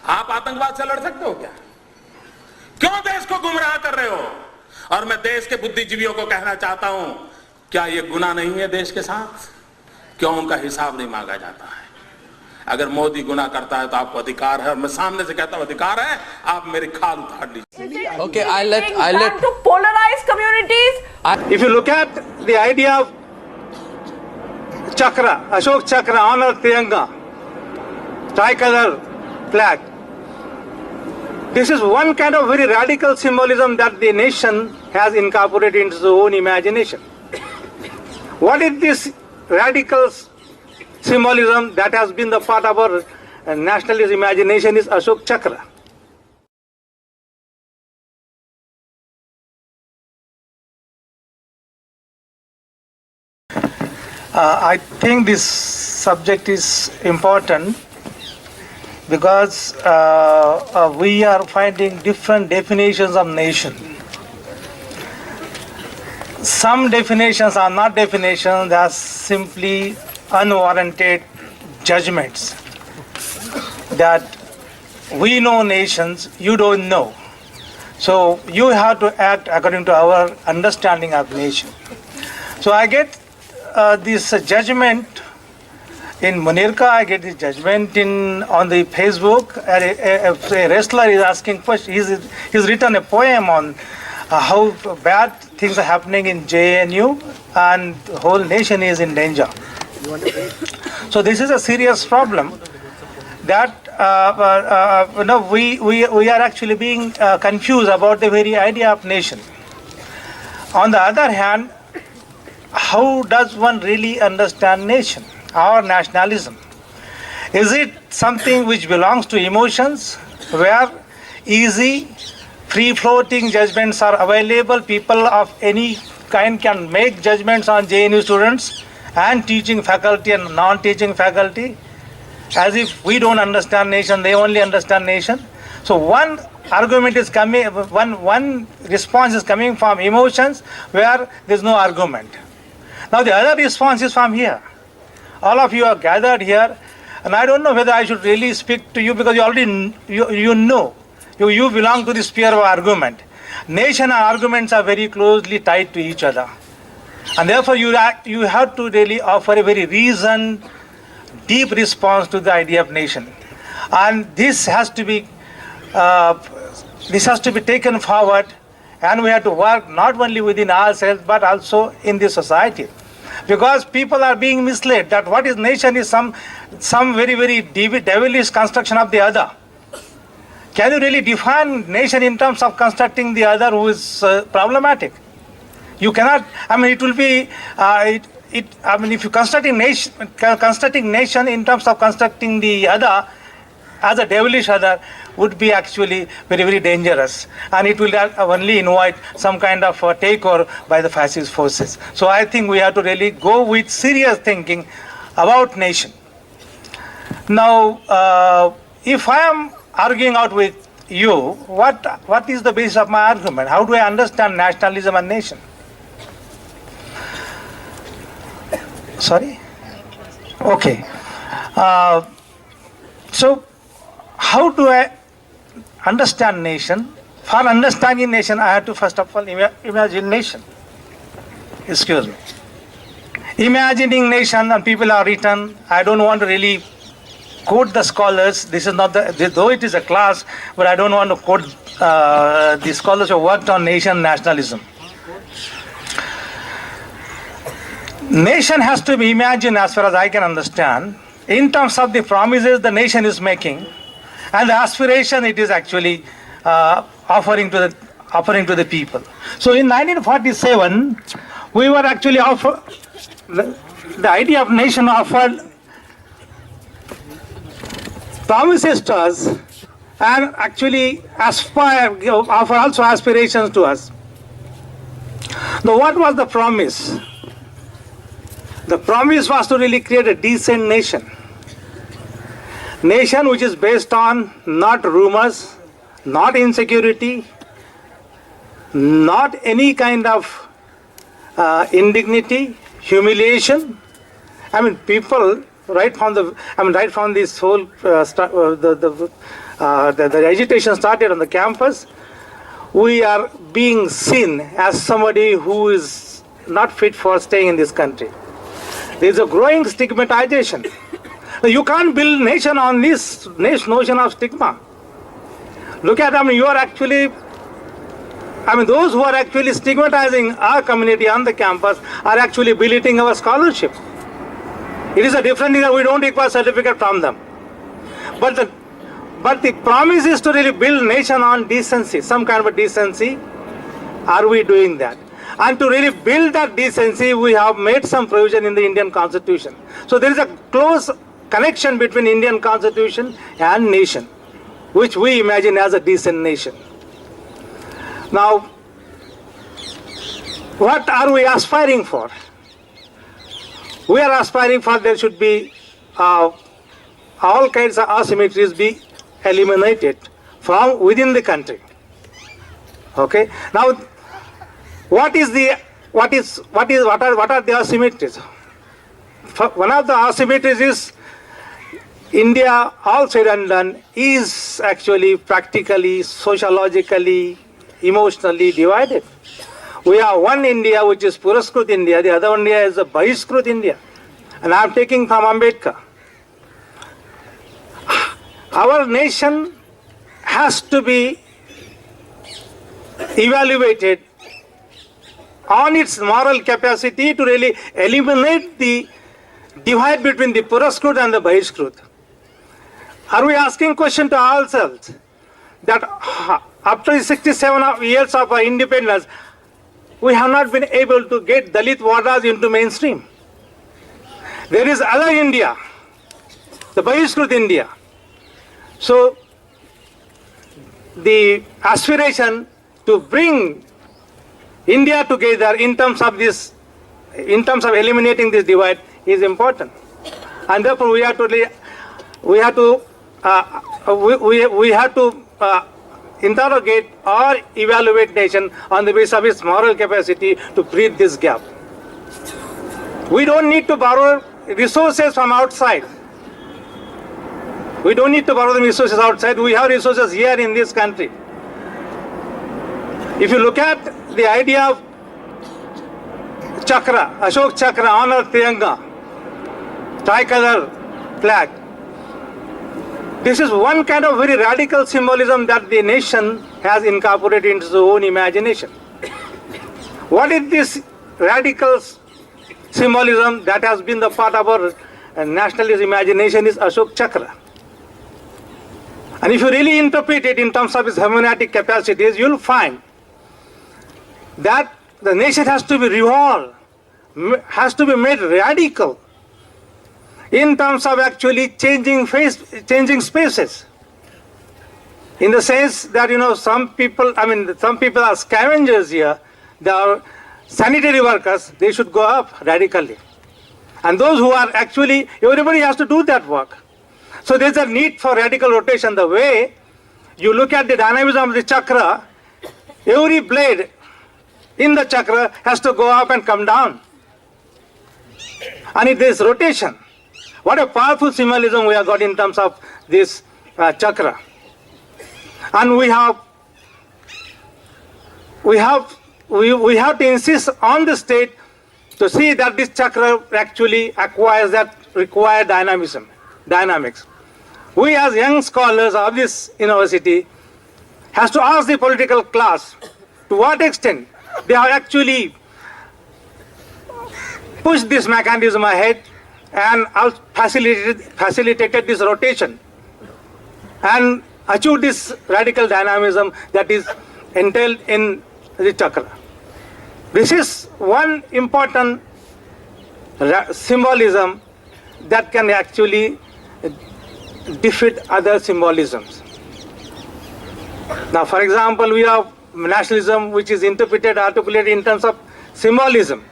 आप आतंकवाद से लड़ सकते हो क्या? क्यों देश को गुमराह कर रहे हो? और मैं देश के बुद्धिजीवियों को कहना चाहता हूं, क्या यह गुनाह नहीं है देश के साथ? क्यों उनका हिसाब नहीं मांगा जाता है? अगर मोदी गुनाह करता है तो आपको अधिकार है, और मैं सामने से कहता हूं अधिकार है, आप मेरी खाल उतार लीजिए। Okay, I'll let to polarize communities. If you look at the idea of chakra, Ashok chakra on a Tiranga, tricolor flag, this is one kind of very radical symbolism that the nation has incorporated into its own imagination. What is this radical symbolism that has been the part of our nationalist imagination is Ashok chakra. I think this subject is important because we are finding different definitions of nation. Some definitions are not definitions, they are simply unwarranted judgments that we know nations, you don't know. So you have to act according to our understanding of nation. So I get this judgment in Munirka, I get this judgment on the Facebook. A wrestler is asking questions. He's written a poem on how bad things are happening in JNU and the whole nation is in danger. So this is a serious problem that we are actually being confused about the very idea of nation. On the other hand, how does one really understand nation or nationalism? Is it something which belongs to emotions, where easy, free-floating judgments are available? People of any kind can make judgments on JNU students and teaching faculty and non-teaching faculty, as if we don't understand nation, they only understand nation. So one argument is coming, one response is coming from emotions where there's no argument. Now the other response is from here. All of you are gathered here, and I don't know whether I should really speak to you because you already you know, you belong to the sphere of argument. Nation and arguments are very closely tied to each other, and therefore you have to really offer a very reasoned, deep response to the idea of nation, and this has to be taken forward. And we have to work not only within ourselves but also in the society, because people are being misled that what is nation is some very, very devilish construction of the other. Can you really define nation in terms of constructing the other who is problematic? You cannot. I mean, it will be. If you constructing nation in terms of constructing the other as a devilish other would be actually very, very dangerous, and it will only invite some kind of takeover by the fascist forces. So I think we have to really go with serious thinking about nation. Now, if I am arguing out with you, what is the basis of my argument? How do I understand nationalism and nation? Sorry? Okay. So how do I understand nation? For understanding nation, I have to first of all imagine nation. Excuse me. Imagining nation, and people are written. I don't want to really quote the scholars. This is not though it is a class, but I don't want to quote the scholars who worked on nation nationalism. Nation has to be imagined, as far as I can understand, in terms of the promises the nation is making and the aspiration it is actually offering to the people. So in 1947, we were actually offered the idea of nation offered promises to us and actually offer also aspirations to us. Now, what was the promise? The promise was to really create a decent nation. Nation which is based on not rumors, not insecurity, not any kind of indignity, humiliation. I mean, people right from this whole the agitation started on the campus, we are being seen as somebody who is not fit for staying in this country. There is a growing stigmatization. You can't build nation on this notion of stigma. Look at, you are actually, those who are actually stigmatizing our community on the campus are actually belittling our scholarship. It is a different thing that we don't require certificate from them. But the promise is to really build nation on decency, some kind of a decency. Are we doing that? And to really build that decency, we have made some provision in the Indian Constitution. So there is a close connection between Indian Constitution and nation, which we imagine as a decent nation. Now, what are we aspiring for? We are aspiring for there should be all kinds of asymmetries be eliminated from within the country. Okay. Now, what are the asymmetries? One of the asymmetries is India, all said and done, is actually practically, sociologically, emotionally divided. We have one India which is Puraskrit India, the other India is the Bahishkrit India. And I am taking from Ambedkar. Our nation has to be evaluated on its moral capacity to really eliminate the divide between the Puraskrit and the Bahishkrit. Are we asking question to ourselves that after 67 years of our independence, we have not been able to get Dalit wardas into mainstream? There is other India, the Bahishkrit India. So the aspiration to bring India together in terms of eliminating this divide is important, and therefore we have to interrogate or evaluate nation on the basis of its moral capacity to bridge this gap. We don't need to borrow resources from outside. We don't need to borrow the resources outside. We have resources here in this country. If you look at the idea of chakra, Ashok chakra on a Tiranga, tricolor flag, this is one kind of very radical symbolism that the nation has incorporated into its own imagination. What is this radical symbolism that has been the part of our nationalist imagination is Ashok chakra. And if you really interpret it in terms of its hermeneutic capacities, you will find that the nation has to be revolved, has to be made radical in terms of actually changing spaces. In the sense that, some people are scavengers here, they are sanitary workers, they should go up radically. And those who are actually, everybody has to do that work. So there's a need for radical rotation. The way you look at the dynamism of the chakra, every blade in the chakra has to go up and come down. And it is rotation. What a powerful symbolism we have got in terms of this chakra. And we have to insist on the state to see that this chakra actually acquires that required dynamics. We as young scholars of this university has to ask the political class to what extent they have actually pushed this mechanism ahead and facilitated this rotation and achieved this radical dynamism that is entailed in the chakra. This is one important symbolism that can actually defeat other symbolisms. Now, for example, we have nationalism which is articulated in terms of symbolism.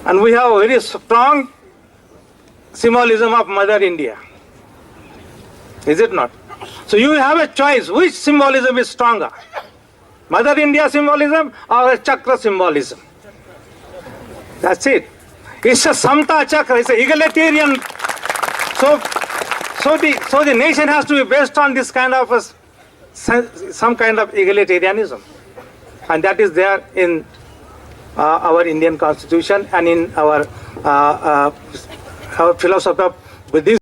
And we have a very strong symbolism of Mother India. Is it not? So you have a choice. Which symbolism is stronger? Mother India symbolism or a chakra symbolism? That's it. It's a Samta chakra. It's an egalitarian. So So the nation has to be based on this kind of some kind of egalitarianism, and that is there in our Indian Constitution and in our philosophy of Buddhism.